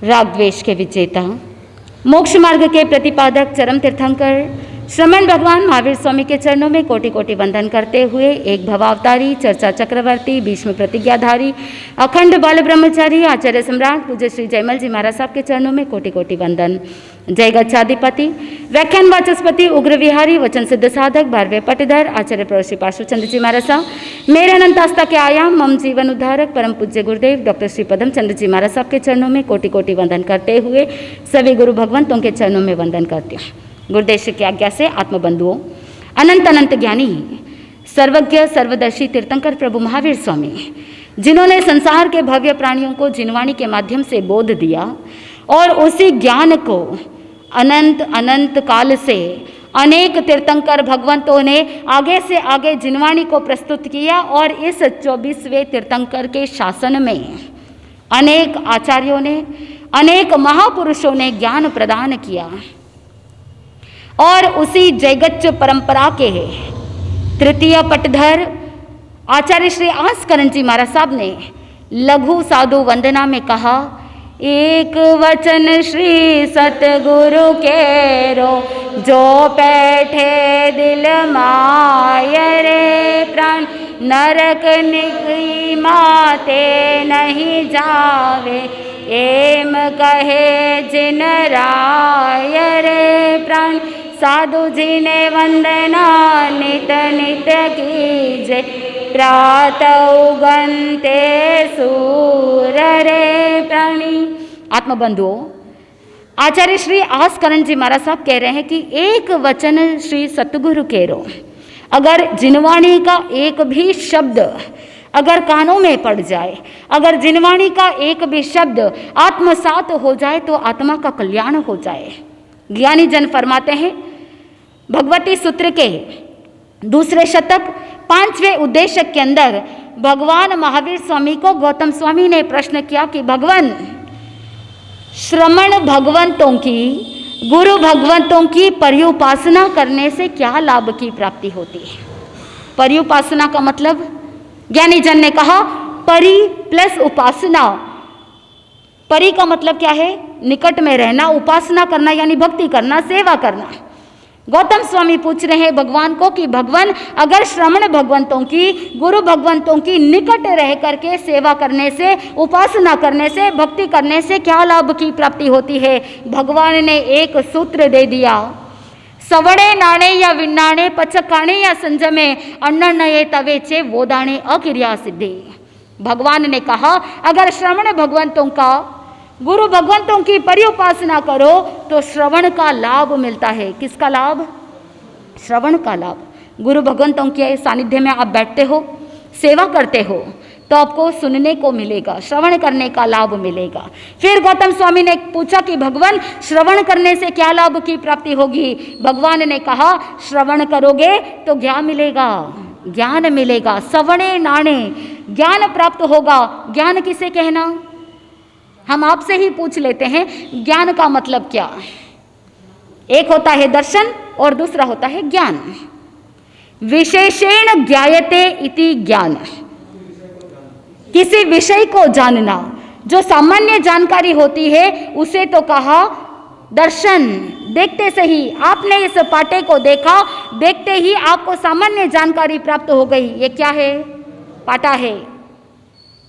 राग द्वेष के विजेता, मोक्ष मार्ग के प्रतिपादक, चरम तीर्थंकर श्रमण भगवान महावीर स्वामी के चरणों में कोटि कोटि वंदन करते हुए एक भवावतारी, चर्चा चक्रवर्ती, भीष्म प्रतिज्ञाधारी, अखंड बाल ब्रह्मचारी, आचार्य सम्राट पूज्य श्री जयमल जी महाराज साहब के चरणों में कोटि कोटि वंदन। जय गच्छाधिपति, व्याख्यान वाचस्पति, उग्र विहारी, वचन सिद्ध साधक, 12वें पटधर, आचार्य प्रभु श्री पार्श्वचंद्र जी महाराज साहब, मेरे अनंत आस्था के आयाम, मम जीवन उद्धारक, परम पूज्य गुरुदेव डॉक्टर श्री पदम चंद्र जी महाराज साहब के चरणों में कोटि कोटि वंदन करते हुए सभी गुरु भगवंतों के चरणों में वंदन करती हूँ। गुरुदेव की आज्ञा से आत्मबंधुओं, अनंत अनंत ज्ञानी, सर्वज्ञ, सर्वदर्शी तीर्थंकर प्रभु महावीर स्वामी, जिन्होंने संसार के भव्य प्राणियों को जिनवाणी के माध्यम से बोध दिया और उसी ज्ञान को अनंत अनंत काल से अनेक तीर्थंकर भगवंतों ने आगे से आगे जिनवाणी को प्रस्तुत किया और इस 24वें तीर्थंकर के शासन में अनेक आचार्यों ने, अनेक महापुरुषों ने ज्ञान प्रदान किया और उसी जयगच्च परंपरा के तृतीय पटधर आचार्य श्री आस्करण जी महाराज साहब ने लघु साधु वंदना में कहा, एक वचन श्री सतगुरु केरो, जो बैठे दिल माय रे प्राण, नरक निकली माते नहीं जावे, एम कहे जिन राय रे प्राण, साधु जी ने वंदना नित नित कीजे, प्रातः उगनते सूर रे प्राणी। आत्मबंधुओं, आचार्य श्री आस्करण जी महाराज साहब कह रहे हैं कि एक वचन श्री सतगुरु केरो, अगर जिनवाणी का एक भी शब्द अगर कानों में पड़ जाए, अगर जिनवाणी का एक भी शब्द आत्मसात हो जाए तो आत्मा का कल्याण हो जाए। ज्ञानी जन फरमाते हैं, भगवती सूत्र के दूसरे शतक 5वें उद्देश्य के अंदर भगवान महावीर स्वामी को गौतम स्वामी ने प्रश्न किया कि भगवान, श्रमण भगवंतों की, गुरु भगवंतों की पर्युपासना करने से क्या लाभ की प्राप्ति होती है? पर्युपासना का मतलब, ज्ञानी जन ने कहा, परि प्लस उपासना। परि का मतलब क्या है? निकट में रहना, उपासना करना यानी भक्ति करना, सेवा करना। गौतम स्वामी पूछ रहे हैं भगवान को कि भगवान, अगर श्रमण भगवंतों की, गुरु भगवंतों की निकट रह करके सेवा करने से, उपासना करने से, भक्ति करने से क्या लाभ की प्राप्ति होती है? भगवान ने एक सूत्र दे दिया, सवड़े नाणे या विन्नाणे, पचकाणे या संजमे, अन्नये तवेचे वोदाणे अकिर्या सिद्धि। भगवान ने कहा, अगर श्रवण भगवंतों का, गुरु भगवंतों की पर्युपासना करो तो श्रवण का लाभ मिलता है। किसका लाभ? श्रवण का लाभ। गुरु भगवंतों के सानिध्य में आप बैठते हो, सेवा करते हो तो आपको सुनने को मिलेगा, श्रवण करने का लाभ मिलेगा। फिर गौतम स्वामी ने पूछा कि भगवान, श्रवण करने से क्या लाभ की प्राप्ति होगी? भगवान ने कहा, श्रवण करोगे तो ज्ञान मिलेगा, ज्ञान मिलेगा। सवणे नाणे, ज्ञान प्राप्त होगा। ज्ञान किसे कहना? हम आपसे ही पूछ लेते हैं, ज्ञान का मतलब क्या? एक होता है दर्शन और दूसरा होता है ज्ञान। विशेषेण ज्ञायते इति ज्ञान, किसी विषय को जानना। जो सामान्य जानकारी होती है उसे तो कहा दर्शन। देखते से ही, आपने इस पाटे को देखा, देखते ही आपको सामान्य जानकारी प्राप्त हो गई, ये क्या है? पाटा है।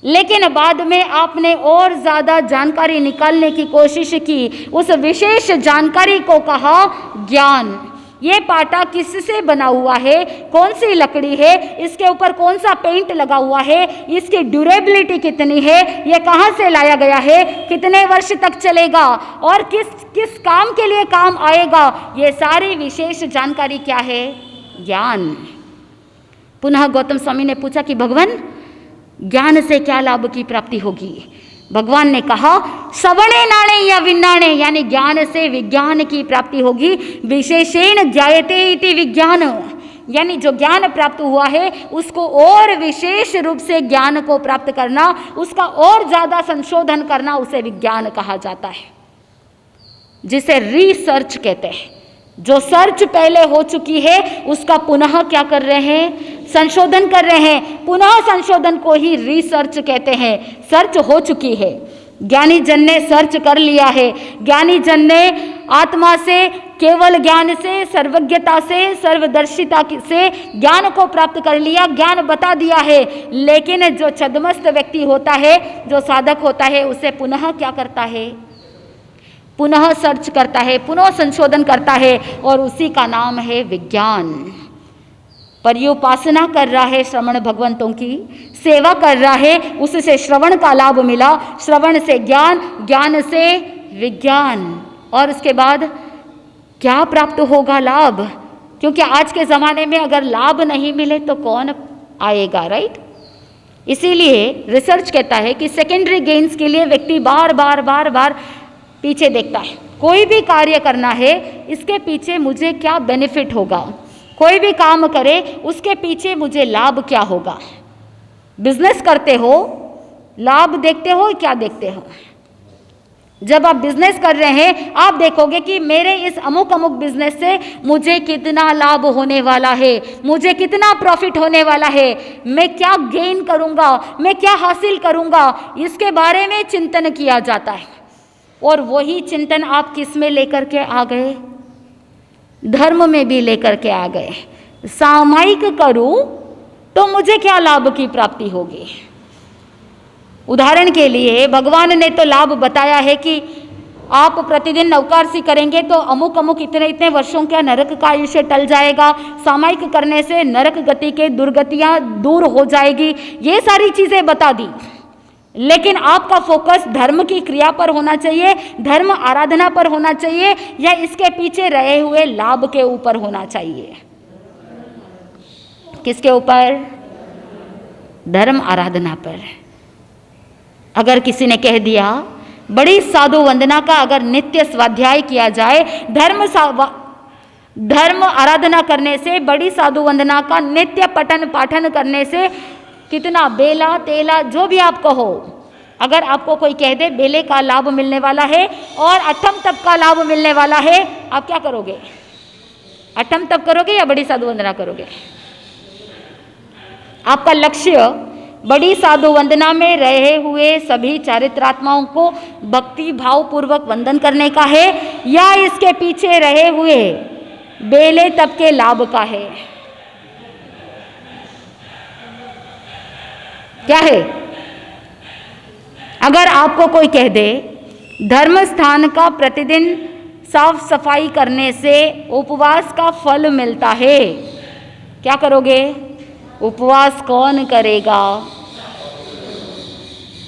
लेकिन बाद में आपने और ज़्यादा जानकारी निकालने की कोशिश की, उस विशेष जानकारी को कहा ज्ञान। ये पाटा किससे बना हुआ है? कौन सी लकड़ी है? इसके ऊपर कौन सा पेंट लगा हुआ है? इसकी ड्यूरेबिलिटी कितनी है? ये कहाँ से लाया गया है? कितने वर्ष तक चलेगा? और किस किस काम के लिए काम आएगा? ये सारी विशेष जानकारी क्या है? ज्ञान। पुनः गौतम स्वामी ने पूछा कि भगवान, ज्ञान से क्या लाभ की प्राप्ति होगी? भगवान ने कहा, सवणे नाणे या विन्नाणे, यानी ज्ञान से विज्ञान की प्राप्ति होगी। विशेषेण ज्ञायते इति विज्ञान, यानी जो ज्ञान प्राप्त हुआ है उसको और विशेष रूप से ज्ञान को प्राप्त करना, उसका और ज़्यादा संशोधन करना, उसे विज्ञान कहा जाता है, जिसे रिसर्च कहते हैं। जो सर्च पहले हो चुकी है उसका पुनः क्या कर रहे हैं? संशोधन कर रहे हैं। पुनः संशोधन को ही रिसर्च कहते हैं। सर्च हो चुकी है, ज्ञानी जन ने सर्च कर लिया है, ज्ञानी जन ने आत्मा से, केवल ज्ञान से, सर्वज्ञता से, सर्वदर्शिता से ज्ञान को प्राप्त कर लिया, ज्ञान बता दिया है। लेकिन जो छद्मस्त व्यक्ति होता है, जो साधक होता है, उसे पुनः क्या करता है? पुनः सर्च करता है, पुनः संशोधन करता है, और उसी का नाम है विज्ञान। पर्युपासना कर रहा है, श्रवण भगवंतों की सेवा कर रहा है, उससे श्रवण का लाभ मिला, श्रवण से ज्ञान, ज्ञान से विज्ञान, और उसके बाद क्या प्राप्त होगा? लाभ। क्योंकि आज के ज़माने में अगर लाभ नहीं मिले तो कौन आएगा, राइट? इसीलिए रिसर्च कहता है कि सेकेंडरी गेन्स के लिए व्यक्ति बार बार बार बार पीछे देखता है। कोई भी कार्य करना है, इसके पीछे मुझे क्या बेनिफिट होगा, कोई भी काम करे उसके पीछे मुझे लाभ क्या होगा। बिजनेस करते हो, लाभ देखते हो, क्या देखते हो? जब आप बिजनेस कर रहे हैं, आप देखोगे कि मेरे इस अमुक अमुक बिजनेस से मुझे कितना लाभ होने वाला है, मुझे कितना प्रॉफिट होने वाला है, मैं क्या गेन करूंगा, मैं क्या हासिल करूंगा, इसके बारे में चिंतन किया जाता है। और वही चिंतन आप किस में लेकर के आ गए? धर्म में भी लेकर के आ गए। सामायिक करूं तो मुझे क्या लाभ की प्राप्ति होगी? उदाहरण के लिए भगवान ने तो लाभ बताया है कि आप प्रतिदिन नवकारसी करेंगे तो अमुक अमुक इतने इतने वर्षों का नरक का आयुष्य टल जाएगा, सामायिक करने से नरक गति के दुर्गतियां दूर हो जाएगी, ये सारी चीजें बता दी। लेकिन आपका फोकस धर्म की क्रिया पर होना चाहिए, धर्म आराधना पर होना चाहिए, या इसके पीछे रहे हुए लाभ के ऊपर होना चाहिए? किसके ऊपर? धर्म आराधना पर। अगर किसी ने कह दिया बड़ी साधु वंदना का अगर नित्य स्वाध्याय किया जाए, धर्म आराधना करने से, बड़ी साधु वंदना का नित्य पठन पाठन करने से कितना बेला तेला जो भी आप कहो, अगर आपको कोई कह दे बेले का लाभ मिलने वाला है और अठम तप का लाभ मिलने वाला है, आप क्या करोगे? अठम तप करोगे या बड़ी साधु वंदना करोगे? आपका लक्ष्य बड़ी साधु वंदना में रहे हुए सभी चारित्रात्माओं को भक्ति भाव पूर्वक वंदन करने का है, या इसके पीछे रहे हुए बेले तप के लाभ का है? क्या है? अगर आपको कोई कह दे धर्म स्थान का प्रतिदिन साफ सफाई करने से उपवास का फल मिलता है, क्या करोगे? उपवास कौन करेगा?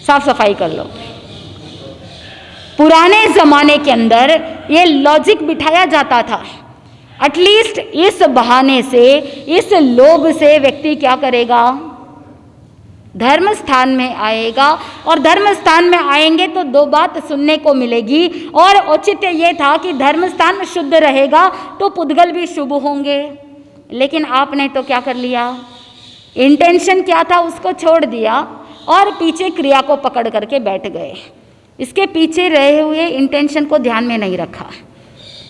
साफ सफाई कर लो। पुराने जमाने के अंदर ये लॉजिक बिठाया जाता था, एटलीस्ट इस बहाने से, इस लोभ से व्यक्ति क्या करेगा? धर्म स्थान में आएगा, और धर्म स्थान में आएंगे तो दो बात सुनने को मिलेगी, और औचित्य ये था कि धर्म स्थान शुद्ध रहेगा तो पुद्गल भी शुभ होंगे। लेकिन आपने तो क्या कर लिया? इंटेंशन क्या था उसको छोड़ दिया और पीछे क्रिया को पकड़ करके बैठ गए। इसके पीछे रहे हुए इंटेंशन को ध्यान में नहीं रखा,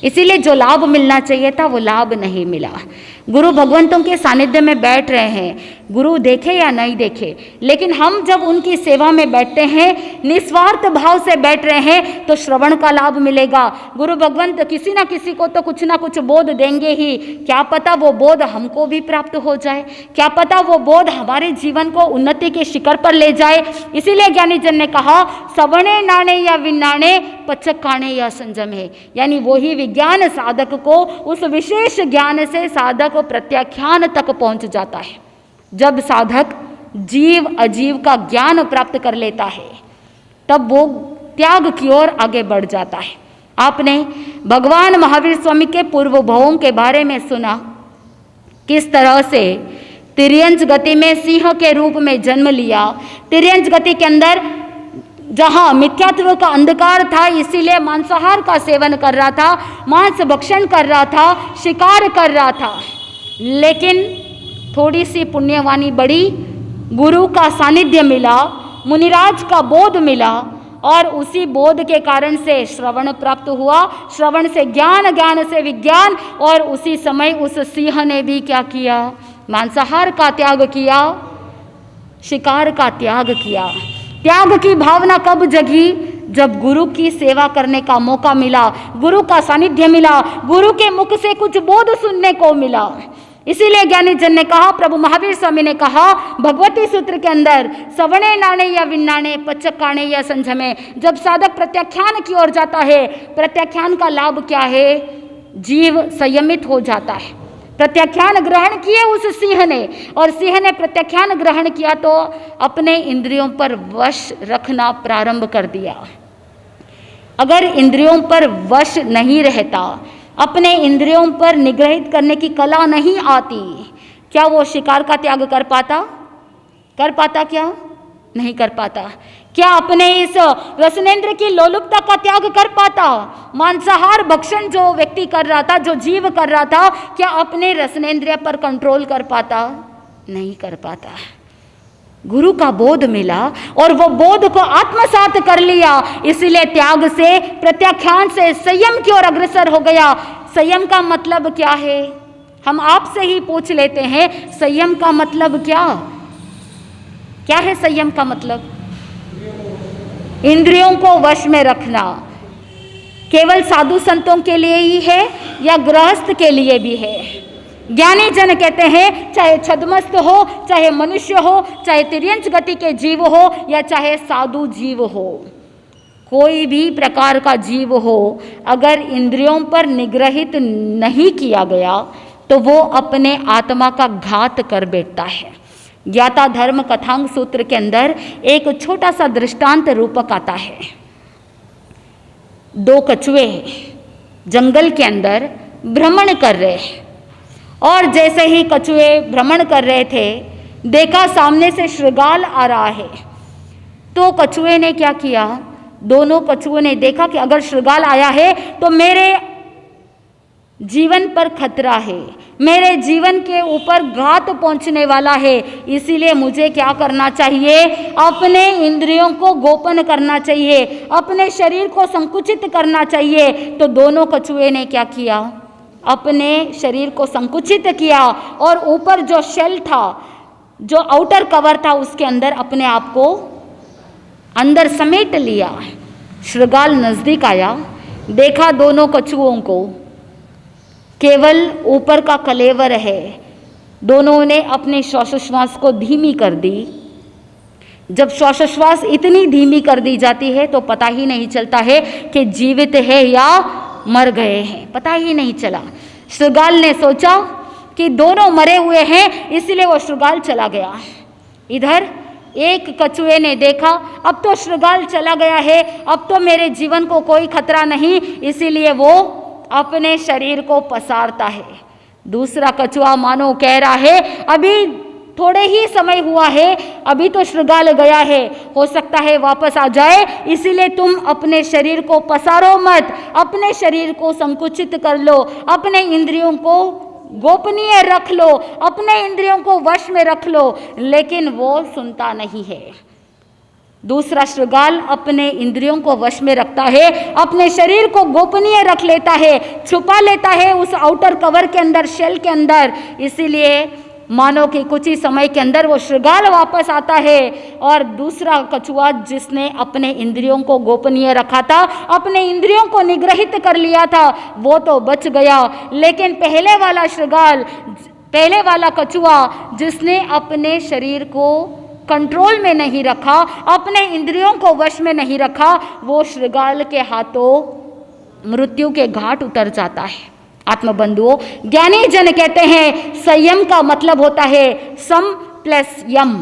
इसीलिए जो लाभ मिलना चाहिए था वो लाभ नहीं मिला। गुरु भगवंतों के सानिध्य में बैठ रहे हैं, गुरु देखे या नहीं देखे, लेकिन हम जब उनकी सेवा में बैठते हैं, निस्वार्थ भाव से बैठ रहे हैं, तो श्रवण का लाभ मिलेगा। गुरु भगवंत किसी ना किसी को तो कुछ ना कुछ बोध देंगे ही। क्या पता वो बोध हमको भी प्राप्त हो जाए, क्या पता वो बोध हमारे जीवन को उन्नति के शिखर पर ले जाए। इसीलिए ज्ञानी जन ने कहा, सवणे नाणे या विनाणे, पचक काणे या संजम है, यानी वही विज्ञान साधक को उस विशेष ज्ञान से साधक प्रत्याख्यान तक पहुंच जाता है। जब साधक जीव अजीव का ज्ञान प्राप्त कर लेता है, तब वो त्याग की ओर आगे बढ़ जाता है। आपने भगवान महावीर स्वामी के पूर्व भवों के बारे में सुना, किस तरह से तिर्यंच गति में सिंह के रूप में जन्म लिया। तिर्यंच गति के अंदर जहाँ मिथ्यात्व का अंधकार था, इसीलिए मांसाहार का सेवन कर रहा था, मांस भक्षण कर रहा था, शिकार कर रहा था। लेकिन थोड़ी सी पुण्यवानी बढ़ी, गुरु का सानिध्य मिला, मुनिराज का बोध मिला, और उसी बोध के कारण से श्रवण प्राप्त हुआ, श्रवण से ज्ञान, ज्ञान से विज्ञान, और उसी समय उस सिंह ने भी क्या किया? मांसाहार का त्याग किया, शिकार का त्याग किया। त्याग की भावना कब जगी? जब गुरु की सेवा करने का मौका मिला, गुरु का सानिध्य मिला, गुरु के मुख से कुछ बोध सुनने को मिला। इसीलिए ज्ञानी जन ने कहा, प्रभु महावीर स्वामी ने कहा भगवती सूत्र के अंदर, सवणे नाणे या विन्नाणे, पचकाणे या संझमे। जब साधक प्रत्याख्यान की ओर जाता है, प्रत्याख्यान का लाभ क्या है? जीव संयमित हो जाता है। प्रत्याख्यान ग्रहण किए उस सिंह ने, और सिंह ने प्रत्याख्यान ग्रहण किया तो अपने इंद्रियों पर वश रखना प्रारंभ कर दिया। अगर इंद्रियों पर वश नहीं रहता, अपने इंद्रियों पर निग्रहित करने की कला नहीं आती, क्या वो शिकार का त्याग कर पाता? कर पाता क्या? नहीं कर पाता। क्या अपने इस रसनेन्द्र की लोलुपता का त्याग कर पाता? मांसाहार भक्षण जो व्यक्ति कर रहा था, जो जीव कर रहा था, क्या अपने रसनेन्द्रिय पर कंट्रोल कर पाता? नहीं कर पाता। गुरु का बोध मिला और वो बोध को आत्मसात कर लिया, इसलिए त्याग से, प्रत्याख्यान से संयम की ओर अग्रसर हो गया। संयम का मतलब क्या है? हम आपसे ही पूछ लेते हैं, संयम का मतलब क्या? क्या है संयम का मतलब? इंद्रियों को वश में रखना। केवल साधु संतों के लिए ही है या गृहस्थ के लिए भी है? ज्ञानी जन कहते हैं, चाहे छद्मस्त हो, चाहे मनुष्य हो, चाहे तिर्यंच गति के जीव हो, या चाहे साधु जीव हो, कोई भी प्रकार का जीव हो, अगर इंद्रियों पर निग्रहित नहीं किया गया तो वो अपने आत्मा का घात कर बैठता है। ज्ञाता धर्म कथांग सूत्र के अंदर एक छोटा सा दृष्टांत रूपक आता है। दो कछुए जंगल के अंदर भ्रमण कर रहे, और जैसे ही कछुए भ्रमण कर रहे थे, देखा सामने से शृगाल आ रहा है। तो कछुए ने क्या किया? दोनों कछुओं ने देखा कि अगर शृगाल आया है तो मेरे जीवन पर खतरा है, मेरे जीवन के ऊपर घात पहुंचने वाला है, इसीलिए मुझे क्या करना चाहिए? अपने इंद्रियों को गोपन करना चाहिए, अपने शरीर को संकुचित करना चाहिए। तो दोनों कछुए ने क्या किया? अपने शरीर को संकुचित किया और ऊपर जो शेल था, जो आउटर कवर था, उसके अंदर अपने आप को अंदर समेट लिया। शृगाल नजदीक आया, देखा दोनों कछुओं को केवल ऊपर का कलेवर है। दोनों ने अपने श्वासोश्वास को धीमी कर दी। जब श्वासोश्वास इतनी धीमी कर दी जाती है तो पता ही नहीं चलता है कि जीवित है या मर गए हैं, पता ही नहीं चला। शृगाल ने सोचा कि दोनों मरे हुए हैं, इसलिए वो शृगाल चला गया। इधर एक कछुए ने देखा, अब तो शृगाल चला गया है, अब तो मेरे जीवन को कोई खतरा नहीं, इसीलिए वो अपने शरीर को पसारता है। दूसरा कछुआ मानो कह रहा है, अभी थोड़े ही समय हुआ है, अभी तो शृगाल गया है, हो सकता है वापस आ जाए, इसीलिए तुम अपने शरीर को पसारो मत, अपने शरीर को संकुचित कर लो, अपने इंद्रियों को गोपनीय रख लो, अपने इंद्रियों को वश में रख लो। लेकिन वो सुनता नहीं है। दूसरा शृगाल अपने इंद्रियों को वश में रखता है, अपने शरीर को गोपनीय रख लेता है, छुपा लेता है उस आउटर कवर के अंदर, शेल के अंदर। इसीलिए मानो कि कुछ ही समय के अंदर वो शृगाल वापस आता है, और दूसरा कछुआ जिसने अपने इंद्रियों को गोपनीय रखा था, अपने इंद्रियों को निग्रहित कर लिया था, वो तो बच गया। लेकिन पहले वाला शृगाल, पहले वाला कछुआ जिसने अपने शरीर को कंट्रोल में नहीं रखा, अपने इंद्रियों को वश में नहीं रखा, वो शृगाल के हाथों मृत्यु के घाट उतर जाता है। आत्मबंधुओं, ज्ञानी जन कहते हैं संयम का मतलब होता है सम प्लस यम।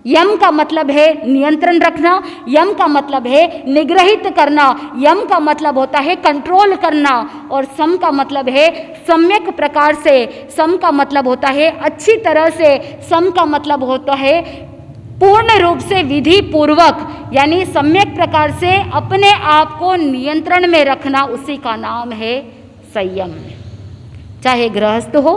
यम का मतलब है नियंत्रण रखना, यम का मतलब है निग्रहित करना, यम का मतलब होता है कंट्रोल करना, और सम का मतलब है सम्यक प्रकार से, सम का मतलब होता है अच्छी तरह से, सम का मतलब होता है पूर्ण रूप से विधि पूर्वक, यानी सम्यक प्रकार से अपने आप को नियंत्रण में रखना, उसी का नाम है संयम। चाहे गृहस्थ हो,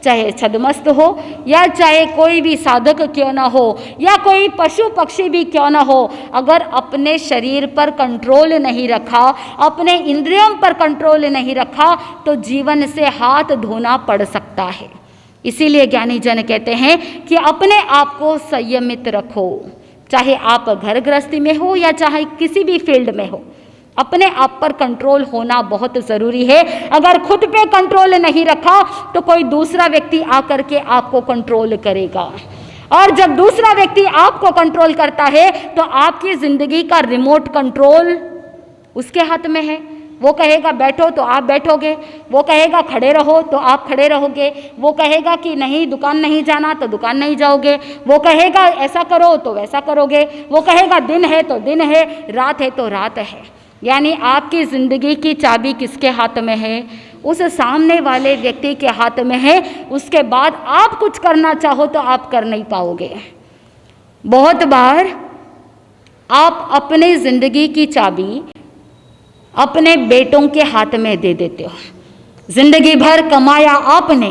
चाहे छद्मस्त हो, या चाहे कोई भी साधक क्यों ना हो, या कोई पशु पक्षी भी क्यों ना हो, अगर अपने शरीर पर कंट्रोल नहीं रखा, अपने इंद्रियों पर कंट्रोल नहीं रखा, तो जीवन से हाथ धोना पड़ सकता है। इसीलिए ज्ञानी जन कहते हैं कि अपने आप को संयमित रखो, चाहे आप घर गृहस्थी में हो या चाहे किसी भी फील्ड में हो, अपने आप पर कंट्रोल होना बहुत ज़रूरी है। अगर खुद पे कंट्रोल नहीं रखा तो कोई दूसरा व्यक्ति आकर के आपको कंट्रोल करेगा, और जब दूसरा व्यक्ति आपको कंट्रोल करता है तो आपकी ज़िंदगी का रिमोट कंट्रोल उसके हाथ में है। वो कहेगा बैठो तो आप बैठोगे, वो कहेगा खड़े रहो तो आप खड़े रहोगे, वो कहेगा कि नहीं दुकान नहीं जाना तो दुकान नहीं जाओगे, वो कहेगा ऐसा करो तो वैसा करोगे, वो कहेगा दिन है तो दिन है, रात है तो रात है। यानी आपकी ज़िंदगी की चाबी किसके हाथ में है? उस सामने वाले व्यक्ति के हाथ में है। उसके बाद आप कुछ करना चाहो तो आप कर नहीं पाओगे। बहुत बार आप अपनी ज़िंदगी की चाबी अपने बेटों के हाथ में दे देते हो। जिंदगी भर कमाया आपने,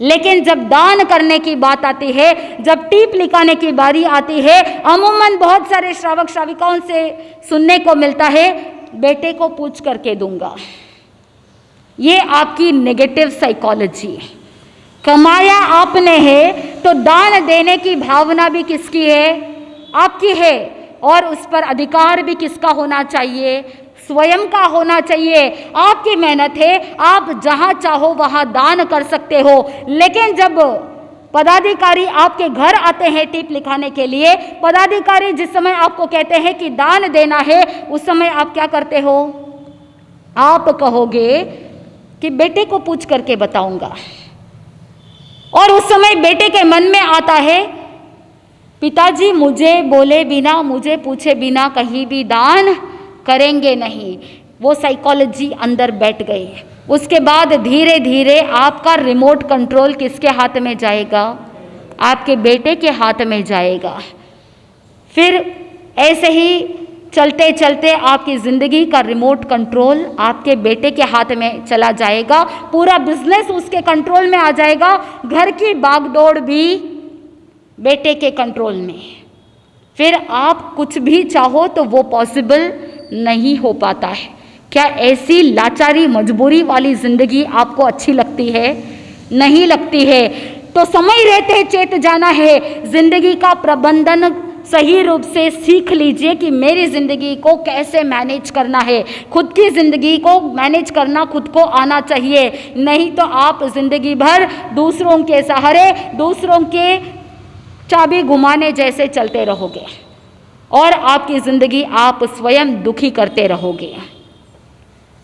लेकिन जब दान करने की बात आती है, जब टीप लिखाने की बारी आती है, अमूमन बहुत सारे श्रावक श्राविकाओं से सुनने को मिलता है बेटे को पूछ करके दूंगा। ये आपकी नेगेटिव साइकोलॉजी। कमाया आपने है तो दान देने की भावना भी किसकी है? आपकी है। और उस पर अधिकार भी किसका होना चाहिए? स्वयं का होना चाहिए। आपकी मेहनत है, आप जहां चाहो वहां दान कर सकते हो। लेकिन जब पदाधिकारी आपके घर आते हैं टिप लिखाने के लिए, पदाधिकारी जिस समय आपको कहते हैं कि दान देना है, उस समय आप क्या करते हो? आप कहोगे कि बेटे को पूछ करके बताऊंगा। और उस समय बेटे के मन में आता है पिताजी मुझे बोले बिना, मुझे पूछे बिना कहीं भी दान करेंगे नहीं। वो साइकोलॉजी अंदर बैठ गई। उसके बाद धीरे धीरे आपका रिमोट कंट्रोल किसके हाथ में जाएगा? आपके बेटे के हाथ में जाएगा। फिर ऐसे ही चलते चलते आपकी ज़िंदगी का रिमोट कंट्रोल आपके बेटे के हाथ में चला जाएगा। पूरा बिजनेस उसके कंट्रोल में आ जाएगा। घर की बागडोर भी बेटे के कंट्रोल में। फिर आप कुछ भी चाहो तो वो पॉसिबल नहीं हो पाता है। क्या ऐसी लाचारी मजबूरी वाली ज़िंदगी आपको अच्छी लगती है? नहीं लगती है। तो समय रहते चेत जाना है। ज़िंदगी का प्रबंधन सही रूप से सीख लीजिए कि मेरी ज़िंदगी को कैसे मैनेज करना है। खुद की ज़िंदगी को मैनेज करना खुद को आना चाहिए। नहीं तो आप ज़िंदगी भर दूसरों के सहारे, दूसरों के चाबी घुमाने जैसे चलते रहोगे और आपकी ज़िंदगी आप स्वयं दुखी करते रहोगे।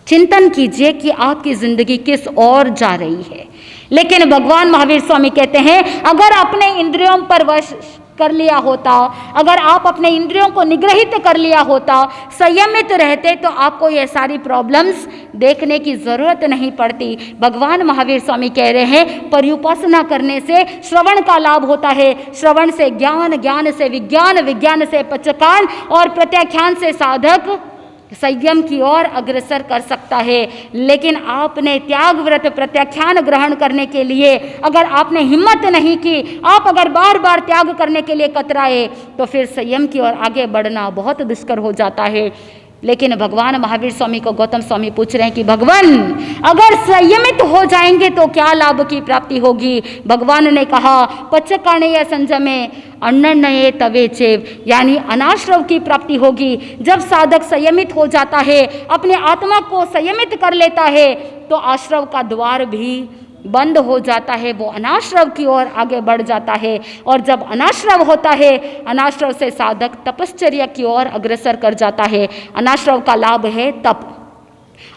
चिंतन कीजिए कि आपकी ज़िंदगी किस ओर जा रही है। लेकिन भगवान महावीर स्वामी कहते हैं अगर अपने इंद्रियों पर वश कर लिया होता, अगर आप अपने इंद्रियों को निग्रहित कर लिया होता, संयमित रहते, तो आपको ये सारी प्रॉब्लम्स देखने की ज़रूरत नहीं पड़ती। भगवान महावीर स्वामी कह रहे हैं पर्युपासना करने से श्रवण का लाभ होता है। श्रवण से ज्ञान, ज्ञान से विज्ञान, विज्ञान से पचकान और प्रत्याख्यान से साधक संयम की ओर अग्रसर कर सकता है। लेकिन आपने त्याग व्रत प्रत्याख्यान ग्रहण करने के लिए अगर आपने हिम्मत नहीं की, आप अगर बार बार त्याग करने के लिए कतराए, तो फिर संयम की ओर आगे बढ़ना बहुत दुष्कर हो जाता है। लेकिन भगवान महावीर स्वामी को गौतम स्वामी पूछ रहे हैं कि भगवान अगर संयमित हो जाएंगे तो क्या लाभ की प्राप्ति होगी? भगवान ने कहा पचकाणेय संयमे अन्ननये तवे चेव, यानी अनाश्रव की प्राप्ति होगी। जब साधक संयमित हो जाता है, अपने आत्मा को संयमित कर लेता है, तो आश्रव का द्वार भी बंद हो जाता है। वो अनाश्रव की ओर आगे बढ़ जाता है। और जब अनाश्रव होता है, अनाश्रव से साधक तपश्चर्या की ओर अग्रसर कर जाता है। अनाश्रव का लाभ है तप,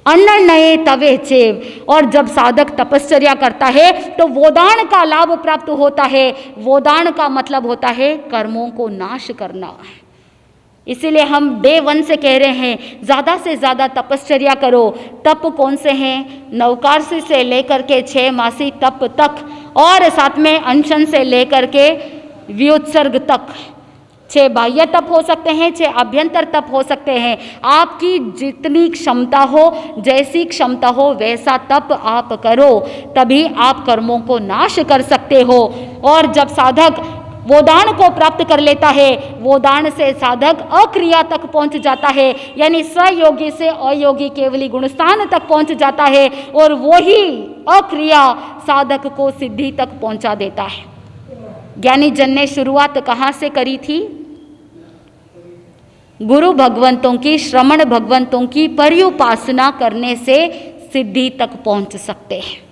अन्न नए तवे चेव। और जब साधक तपश्चर्या करता है तो वोदान का लाभ प्राप्त होता है। वोदान का मतलब होता है कर्मों को नाश करना। इसीलिए हम डे 1 से कह रहे हैं ज़्यादा से ज़्यादा तपश्चर्या करो। तप कौन से हैं? नवकार्षि से लेकर के 6 मासी तप तक, और साथ में अनशन से लेकर के व्युत्सर्ग तक। 6 बाह्य तप हो सकते हैं, 6 अभ्यंतर तप हो सकते हैं। आपकी जितनी क्षमता हो, जैसी क्षमता हो, वैसा तप आप करो, तभी आप कर्मों को नाश कर सकते हो। और जब साधक वोदान को प्राप्त कर लेता है, वोदान से साधक अक्रिया तक पहुंच जाता है, यानी स्वयोगी से अयोगी केवली गुणस्थान तक पहुंच जाता है। और वही अक्रिया साधक को सिद्धि तक पहुंचा देता है। ज्ञानी जन ने शुरुआत कहाँ से करी थी? गुरु भगवंतों की, श्रमण भगवंतों की पर्युपासना करने से सिद्धि तक पहुंच सकते हैं।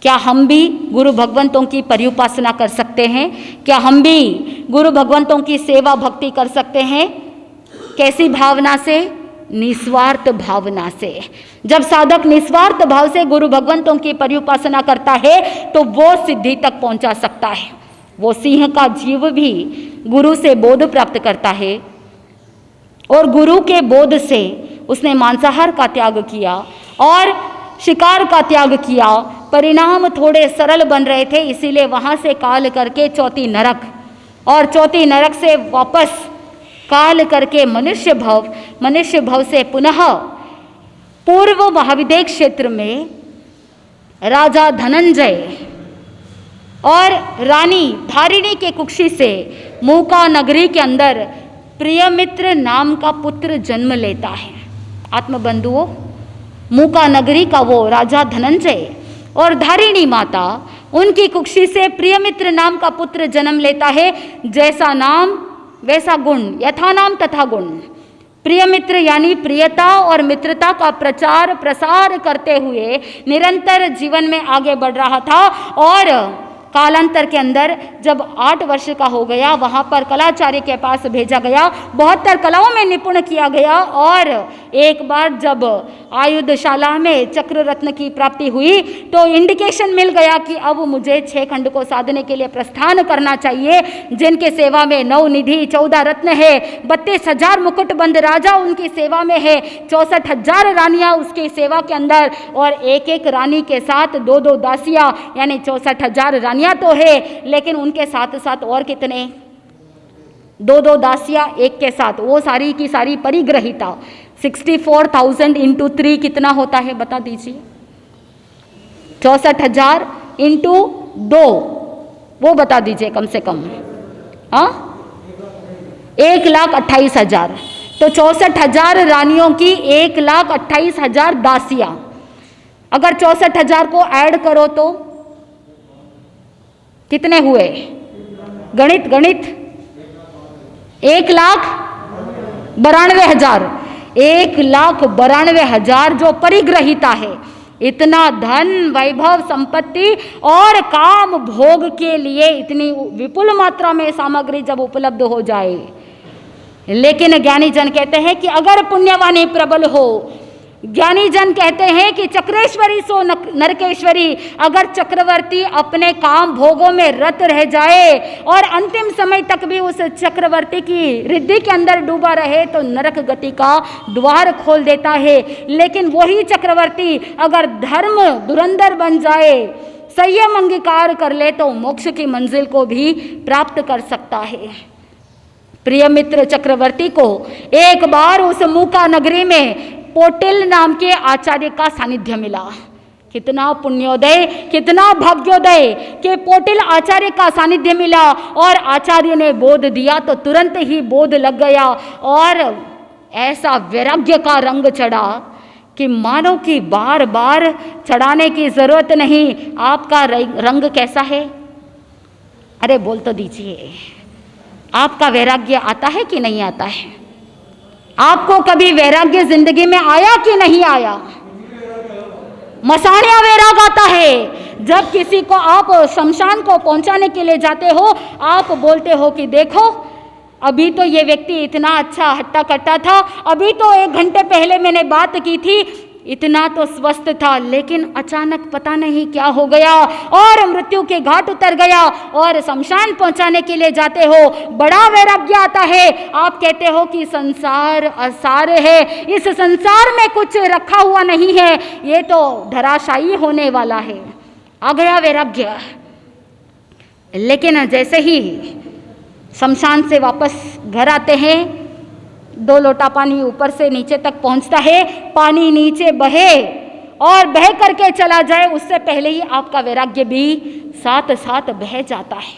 क्या हम भी गुरु भगवंतों की पर्युपासना कर सकते हैं? क्या हम भी गुरु भगवंतों की सेवा भक्ति कर सकते हैं? कैसी भावना से? निस्वार्थ भावना से। जब साधक निस्वार्थ भाव से गुरु भगवंतों की पर्युपासना करता है तो वो सिद्धि तक पहुंचा सकता है। वो सिंह का जीव भी गुरु से बोध प्राप्त करता है और गुरु के बोध से उसने मांसाहार का त्याग किया और शिकार का त्याग किया। परिणाम थोड़े सरल बन रहे थे, इसीलिए वहां से काल करके चौथी नरक, और चौथी नरक से वापस काल करके मनुष्य भव से पुनः पूर्व महाविदेह क्षेत्र में राजा धनंजय और रानी धारिणी के कुक्षी से मूका नगरी के अंदर प्रियमित्र नाम का पुत्र जन्म लेता है। आत्मबंधुओं, मूका नगरी का वो राजा धनंजय और धारिणी माता, उनकी कुक्षी से प्रियमित्र नाम का पुत्र जन्म लेता है। जैसा नाम वैसा गुण, यथा नाम तथा गुण। प्रियमित्र यानी प्रियता और मित्रता का प्रचार प्रसार करते हुए निरंतर जीवन में आगे बढ़ रहा था और कालांतर के अंदर जब 8 वर्ष का हो गया, वहाँ पर कलाचार्य के पास भेजा गया, 72 कलाओं में निपुण किया गया और एक बार जब आयुधशाला में चक्र रत्न की प्राप्ति हुई तो इंडिकेशन मिल गया कि अब मुझे 6 खंड को साधने के लिए प्रस्थान करना चाहिए, जिनके सेवा में 9 निधि 14 रत्न है, 32,000 मुकुटबंद राजा उनकी सेवा में है, 64,000 रानियां उसकी सेवा के अंदर और एक एक रानी के साथ 2-2 दासियां, यानी 64,000 रानियां तो है, लेकिन उनके साथ साथ और कितने 2-2 दासियां एक के साथ, वो सारी की सारी परिग्रहिता। 64,000 इंटू 3 कितना होता है बता दीजिए? 64,000 इंटू 2 वो बता दीजिए कम से कम। हाँ, 1,28,000। तो 64,000 रानियों की 1,28,000 दासियां। अगर 64,000 को ऐड करो तो कितने हुए? गणित 1,92,000। 1,92,000 जो परिग्रहिता है। इतना धन वैभव संपत्ति और काम भोग के लिए इतनी विपुल मात्रा में सामग्री जब उपलब्ध हो जाए, लेकिन ज्ञानी जन कहते हैं कि अगर पुण्यवानी प्रबल हो, ज्ञानी जन कहते हैं कि चक्रेश्वरी सो नरकेश्वरी, अगर चक्रवर्ती अपने काम भोगों में रत रह जाए और अंतिम समय तक भी उस चक्रवर्ती की रिद्धि के अंदर डूबा रहे तो नरक गति का द्वार खोल देता है। लेकिन वही चक्रवर्ती अगर धर्म धुरंधर बन जाए, संयम अंगीकार कर ले तो मोक्ष की मंजिल को भी प्राप्त कर सकता है। प्रियमित्र चक्रवर्ती को एक बार उस मूका नगरी में पोटिल नाम के आचार्य का सानिध्य मिला। कितना पुण्योदय, कितना भाग्योदय कि पोटिल आचार्य का सानिध्य मिला और आचार्य ने बोध दिया तो तुरंत ही बोध लग गया और ऐसा वैराग्य का रंग चढ़ा कि मानो कि बार बार चढ़ाने की जरूरत नहीं। आपका रंग कैसा है? अरे बोल तो दीजिए, आपका वैराग्य आता है कि नहीं आता है? आपको कभी वैराग्य जिंदगी में आया कि नहीं आया? मसाणिया वैराग आता है। जब किसी को आप शमशान को पहुंचाने के लिए जाते हो, आप बोलते हो कि देखो अभी तो ये व्यक्ति इतना अच्छा हट्टा कट्टा था, अभी तो 1 घंटे पहले मैंने बात की थी, इतना तो स्वस्थ था, लेकिन अचानक पता नहीं क्या हो गया और मृत्यु के घाट उतर गया और शमशान पहुंचाने के लिए जाते हो, बड़ा वैराग्य आता है। आप कहते हो कि संसार असार है, इस संसार में कुछ रखा हुआ नहीं है, ये तो धराशायी होने वाला है। आ गया वैराग्य। लेकिन जैसे ही शमशान से वापस घर आते हैं, 2 लोटा पानी ऊपर से नीचे तक पहुंचता है, पानी नीचे बहे और बह करके चला जाए उससे पहले ही आपका वैराग्य भी साथ साथ बह जाता है।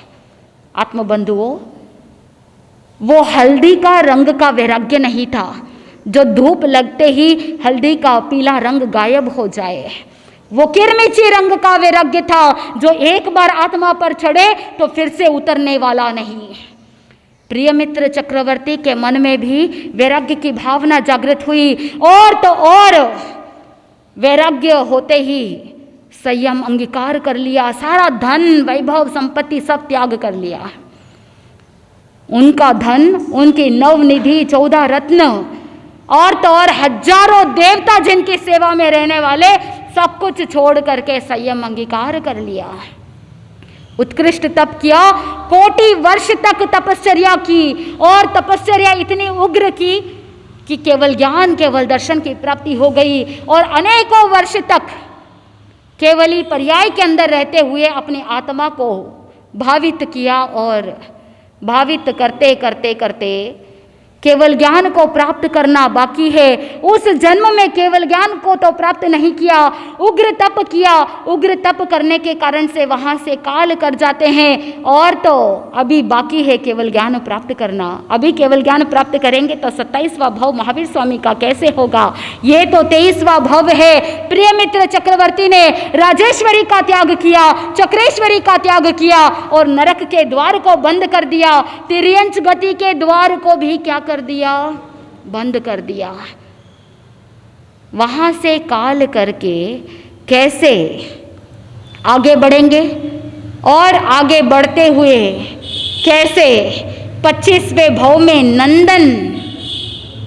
आत्मबंधुओं, वो हल्दी का रंग का वैराग्य नहीं था जो धूप लगते ही हल्दी का पीला रंग गायब हो जाए। वो किरमिची रंग का वैराग्य था जो एक बार आत्मा पर चढ़े तो फिर से उतरने वाला नहीं। प्रिय मित्र चक्रवर्ती के मन में भी वैराग्य की भावना जागृत हुई, और तो और वैराग्य होते ही संयम अंगीकार कर लिया, सारा धन वैभव संपत्ति सब त्याग कर लिया। उनका धन, उनकी नवनिधि, 14 रत्न और तो और हजारों देवता जिनकी सेवा में रहने वाले, सब कुछ छोड़ करके संयम अंगीकार कर लिया। उत्कृष्ट तप किया, कोटि वर्ष तक तपश्चर्या की, और तपश्चर्या इतनी उग्र की कि केवल ज्ञान, केवल दर्शन की प्राप्ति हो गई, और अनेकों वर्ष तक केवली पर्याय के अंदर रहते हुए अपनी आत्मा को भावित किया, और भावित करते करते करते केवल ज्ञान को प्राप्त करना बाकी है। उस जन्म में केवल ज्ञान को तो प्राप्त नहीं किया, उग्र तप किया। उग्र तप करने के कारण से वहाँ से काल कर जाते हैं, और तो अभी बाकी है केवल ज्ञान प्राप्त करना। अभी केवल ज्ञान प्राप्त करेंगे तो 27वां भव महावीर स्वामी का कैसे होगा? ये तो 23वां भव है। प्रिय मित्र चक्रवर्ती ने राजेश्वरी का त्याग किया, चक्रेश्वरी का त्याग किया, और नरक के द्वार को बंद कर दिया। तिर्यंच गति के द्वार को भी क्या कर दिया? बंद कर दिया। वहां से काल करके कैसे आगे बढ़ेंगे, और आगे बढ़ते हुए कैसे 25वें भव में नंदन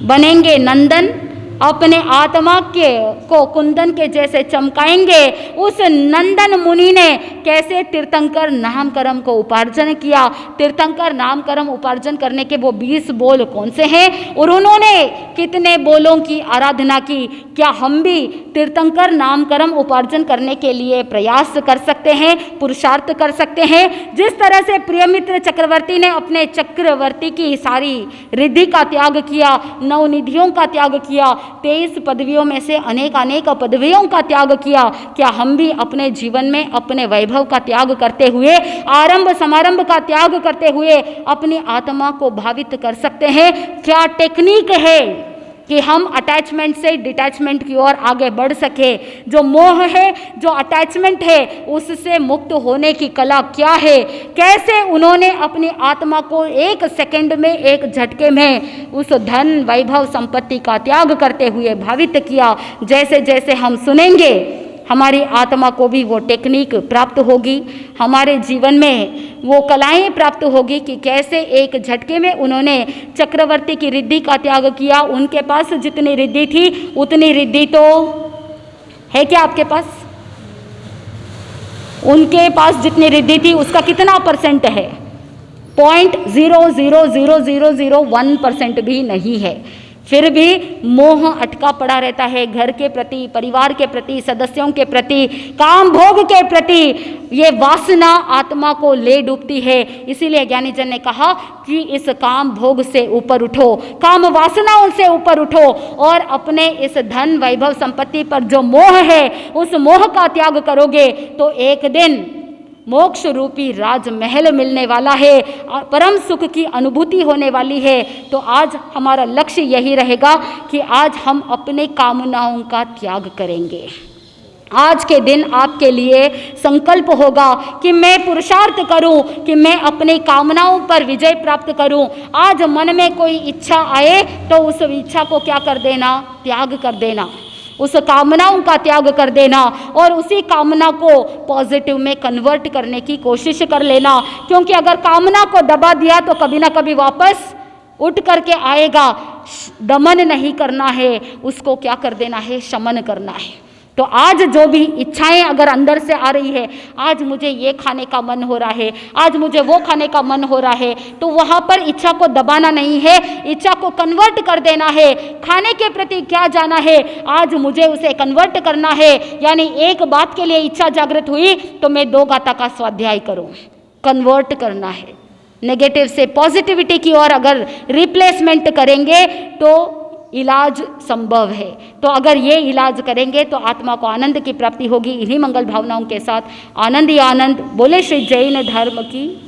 बनेंगे। नंदन अपने आत्मा को कुंदन के जैसे चमकाएंगे। उस नंदन मुनि ने कैसे तीर्थंकर नाम कर्म को उपार्जन किया। तीर्थंकर नाम कर्म उपार्जन करने के वो 20 बोल कौन से हैं, और उन्होंने कितने बोलों की आराधना की? क्या हम भी तीर्थंकर नाम कर्म उपार्जन करने के लिए प्रयास कर सकते हैं, पुरुषार्थ कर सकते हैं? जिस तरह से प्रिय मित्र चक्रवर्ती ने अपने चक्रवर्ती की सारी रिद्धि का त्याग किया, नवनिधियों का त्याग किया, 23 पदवियों में से अनेक पदवियों का त्याग किया, क्या हम भी अपने जीवन में अपने वैभव का त्याग करते हुए, आरंभ समारंभ का त्याग करते हुए अपनी आत्मा को भावित कर सकते हैं? क्या टेक्निक है कि हम अटैचमेंट से डिटैचमेंट की ओर आगे बढ़ सके? जो मोह है, जो अटैचमेंट है, उससे मुक्त होने की कला क्या है? कैसे उन्होंने अपनी आत्मा को 1 सेकंड में, 1 झटके में उस धन वैभव संपत्ति का त्याग करते हुए भावित किया? जैसे जैसे हम सुनेंगे हमारी आत्मा को भी वो टेक्निक प्राप्त होगी, हमारे जीवन में वो कलाएं प्राप्त होगी कि कैसे 1 झटके में उन्होंने चक्रवर्ती की रिद्धि का त्याग किया। उनके पास जितनी रिद्धि थी उतनी रिद्धि तो है क्या आपके पास? उनके पास जितनी रिद्धि थी उसका कितना परसेंट है? 0.00001% भी नहीं है। फिर भी मोह अटका पड़ा रहता है घर के प्रति, परिवार के प्रति, सदस्यों के प्रति, काम भोग के प्रति। ये वासना आत्मा को ले डूबती है। इसीलिए ज्ञानी जन ने कहा कि इस काम भोग से ऊपर उठो, काम वासनाओं से ऊपर उठो, और अपने इस धन वैभव संपत्ति पर जो मोह है उस मोह का त्याग करोगे तो एक दिन मोक्ष रूपी राजमहल मिलने वाला है, परम सुख की अनुभूति होने वाली है। तो आज हमारा लक्ष्य यही रहेगा कि आज हम अपने कामनाओं का त्याग करेंगे। आज के दिन आपके लिए संकल्प होगा कि मैं पुरुषार्थ करूं, कि मैं अपनी कामनाओं पर विजय प्राप्त करूं। आज मन में कोई इच्छा आए तो उस इच्छा को क्या कर देना? त्याग कर देना, उस कामनाओं का त्याग कर देना, और उसी कामना को पॉजिटिव में कन्वर्ट करने की कोशिश कर लेना। क्योंकि अगर कामना को दबा दिया तो कभी ना कभी वापस उठ करके आएगा। दमन नहीं करना है, उसको क्या कर देना है? शमन करना है। तो आज जो भी इच्छाएं अगर अंदर से आ रही है, आज मुझे ये खाने का मन हो रहा है, आज मुझे वो खाने का मन हो रहा है, तो वहाँ पर इच्छा को दबाना नहीं है, इच्छा को कन्वर्ट कर देना है। खाने के प्रति क्या जाना है, आज मुझे उसे कन्वर्ट करना है। यानी एक बात के लिए इच्छा जागृत हुई तो मैं 2 गाथा का स्वाध्याय करूँ, कन्वर्ट करना है। नेगेटिव से पॉजिटिविटी की ओर अगर रिप्लेसमेंट करेंगे तो इलाज संभव है। तो अगर ये इलाज करेंगे तो आत्मा को आनंद की प्राप्ति होगी। इन्हीं मंगल भावनाओं के साथ आनंद ही आनंद। बोले श्री जैन धर्म की